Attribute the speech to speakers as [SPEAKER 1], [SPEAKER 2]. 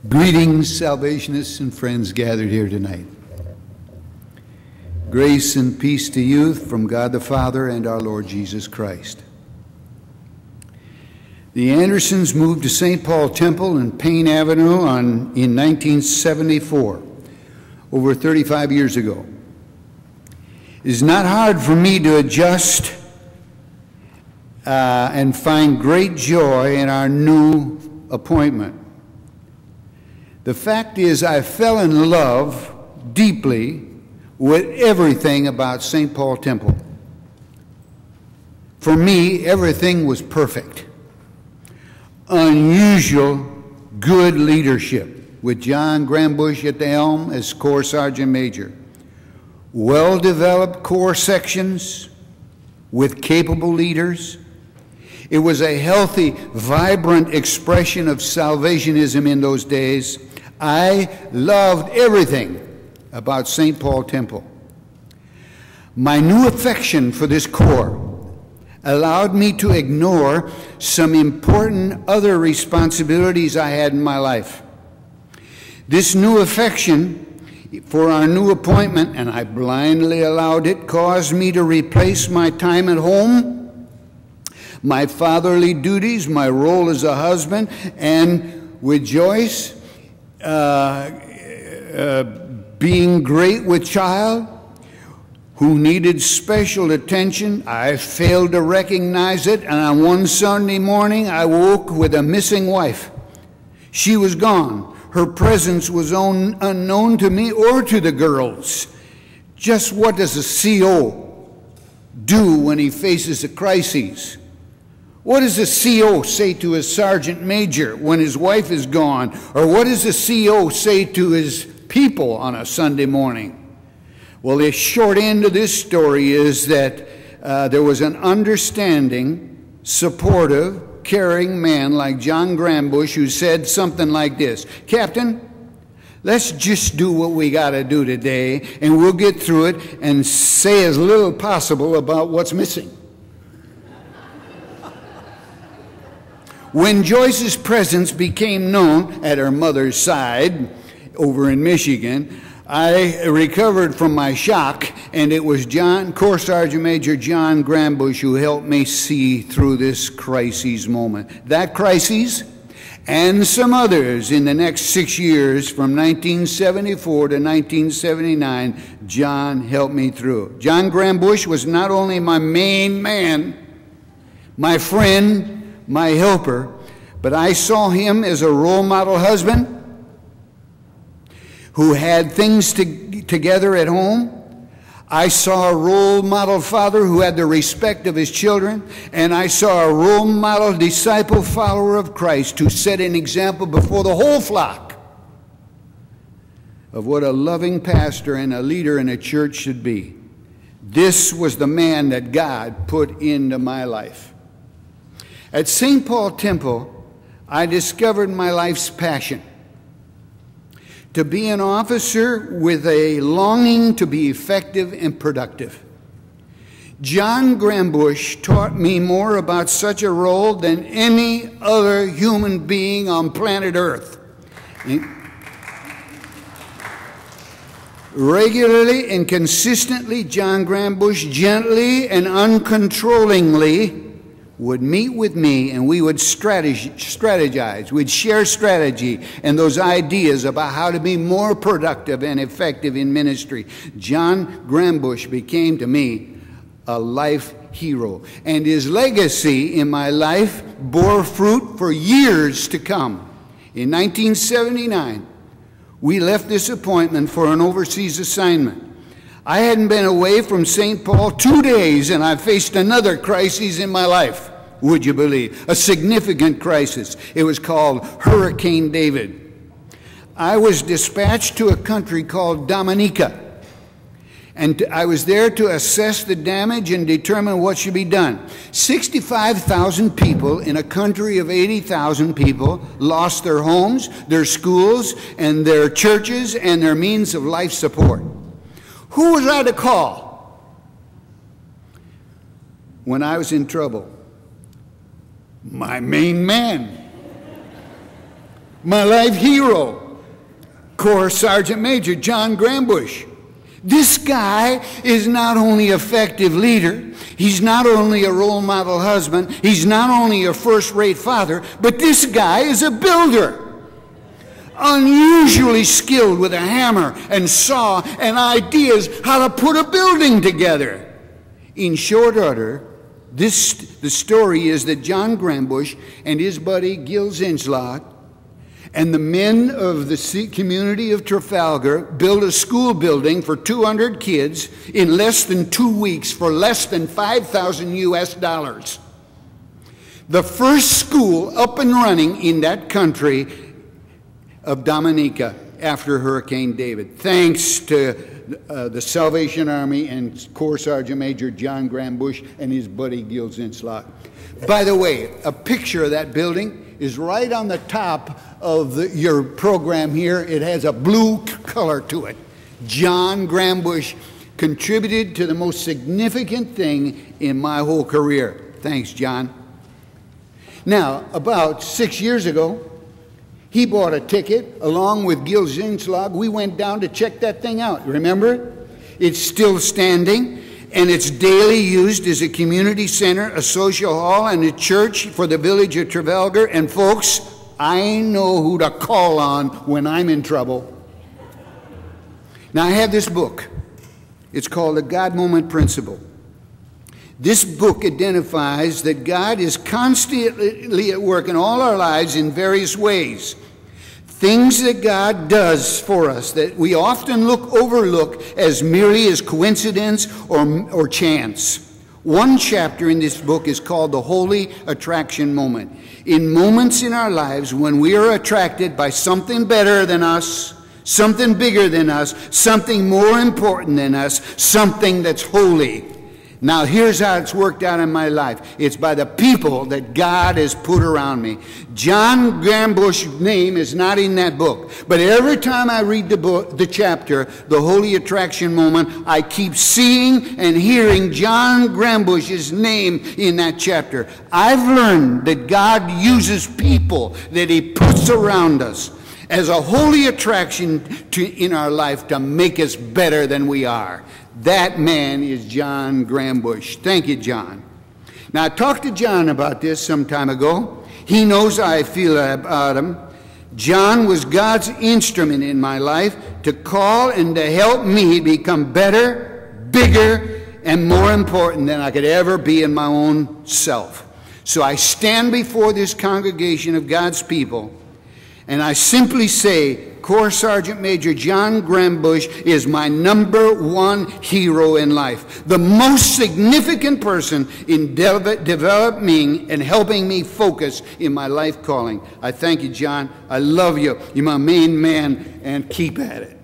[SPEAKER 1] Greetings, Salvationists and friends gathered here tonight. Grace and peace to you from God the Father and our Lord Jesus Christ. The Andersons moved to St. Paul Temple and Payne Avenue in 1974, over 35 years ago. It is not hard for me to adjust and find great joy in our new appointment. The fact is, I fell in love deeply with everything about St. Paul Temple. For me, everything was perfect. Unusual, good leadership, with John Grambush at the helm as Corps Sergeant Major. Well-developed corps sections with capable leaders. It was a healthy, vibrant expression of Salvationism in those days. I loved everything about St. Paul Temple. My new affection for this corps allowed me to ignore some important other responsibilities I had in my life. This new affection for our new appointment, and I blindly allowed it, caused me to replace my time at home, my fatherly duties, my role as a husband, and with Joyce, being great with child who needed special attention. I failed to recognize it, and on one Sunday morning I woke with a missing wife. She was gone. Her presence was unknown to me or to the girls. Just what does a CO do when he faces a crisis? What does a CO say to his sergeant major when his wife is gone? Or what does a CO say to his people on a Sunday morning? Well, the short end of this story is that there was an understanding, supportive, caring man like John Grambush who said something like this: Captain, let's just do what we got to do today, and we'll get through it and say as little possible about what's missing. When Joyce's presence became known at her mother's side over in Michigan, I recovered from my shock, and it was Corps Sergeant Major John Grambush who helped me see through this crisis moment. That crisis and some others in the next 6 years from 1974 to 1979, John helped me through. John Grambush was not only my main man, my friend, my helper, but I saw him as a role model husband who had things together at home. I saw a role model father who had the respect of his children, and I saw a role model disciple follower of Christ who set an example before the whole flock of what a loving pastor and a leader in a church should be. This was the man that God put into my life. At St. Paul Temple, I discovered my life's passion: to be an officer with a longing to be effective and productive. John Grambush taught me more about such a role than any other human being on planet Earth. Regularly and consistently, John Grambush gently and uncontrollingly would meet with me, and we would strategize. We'd share strategy and those ideas about how to be more productive and effective in ministry. John Grambush became to me a life hero, and his legacy in my life bore fruit for years to come. In 1979, we left this appointment for an overseas assignment. I hadn't been away from St. Paul 2 days, and I faced another crisis in my life. Would you believe? A significant crisis. It was called Hurricane David. I was dispatched to a country called Dominica, and I was there to assess the damage and determine what should be done. 65,000 people in a country of 80,000 people lost their homes, their schools, and their churches, and their means of life support. Who was I to call when I was in trouble? My main man. My life hero, Corps Sergeant Major John Grambush. This guy is not only an effective leader, he's not only a role model husband, he's not only a first-rate father, but this guy is a builder. Unusually skilled with a hammer and saw and ideas how to put a building together. In short order, the story is that John Grambush and his buddy Gil Zinslot and the men of the community of Trafalgar built a school building for 200 kids in less than 2 weeks for less than $5,000 US. The first school up and running in that country of Dominica after Hurricane David, thanks to the Salvation Army and Corps Sergeant Major John Grambush and his buddy Gil Zinslot. By the way, a picture of that building is right on the top of your program here. It has a blue color to it. John Grambush contributed to the most significant thing in my whole career. Thanks, John. Now, about 6 years ago, he bought a ticket along with Gil Zinslot. We went down to check that thing out. Remember? It's still standing, and it's daily used as a community center, a social hall, and a church for the village of Trafalgar. And folks, I know who to call on when I'm in trouble. Now, I have this book. It's called The God Moment Principle. This book identifies that God is constantly at work in all our lives in various ways. Things that God does for us that we often overlook as merely as coincidence or chance. One chapter in this book is called The Holy Attraction Moment. In moments in our lives when we are attracted by something better than us, something bigger than us, something more important than us, something that's holy. Now, here's how it's worked out in my life. It's by the people that God has put around me. John Grambush's name is not in that book. But every time I read the chapter, The Holy Attraction Moment, I keep seeing and hearing John Grambush's name in that chapter. I've learned that God uses people that he puts around us as a holy attraction in our life to make us better than we are. That man is John Grambush. Thank you, John. Now, I talked to John about this some time ago. He knows how I feel about him. John was God's instrument in my life to call and to help me become better, bigger, and more important than I could ever be in my own self. So I stand before this congregation of God's people, and I simply say, Corps Sergeant Major John Grambush is my #1 hero in life. The most significant person in developing and helping me focus in my life calling. I thank you, John. I love you. You're my main man, and keep at it.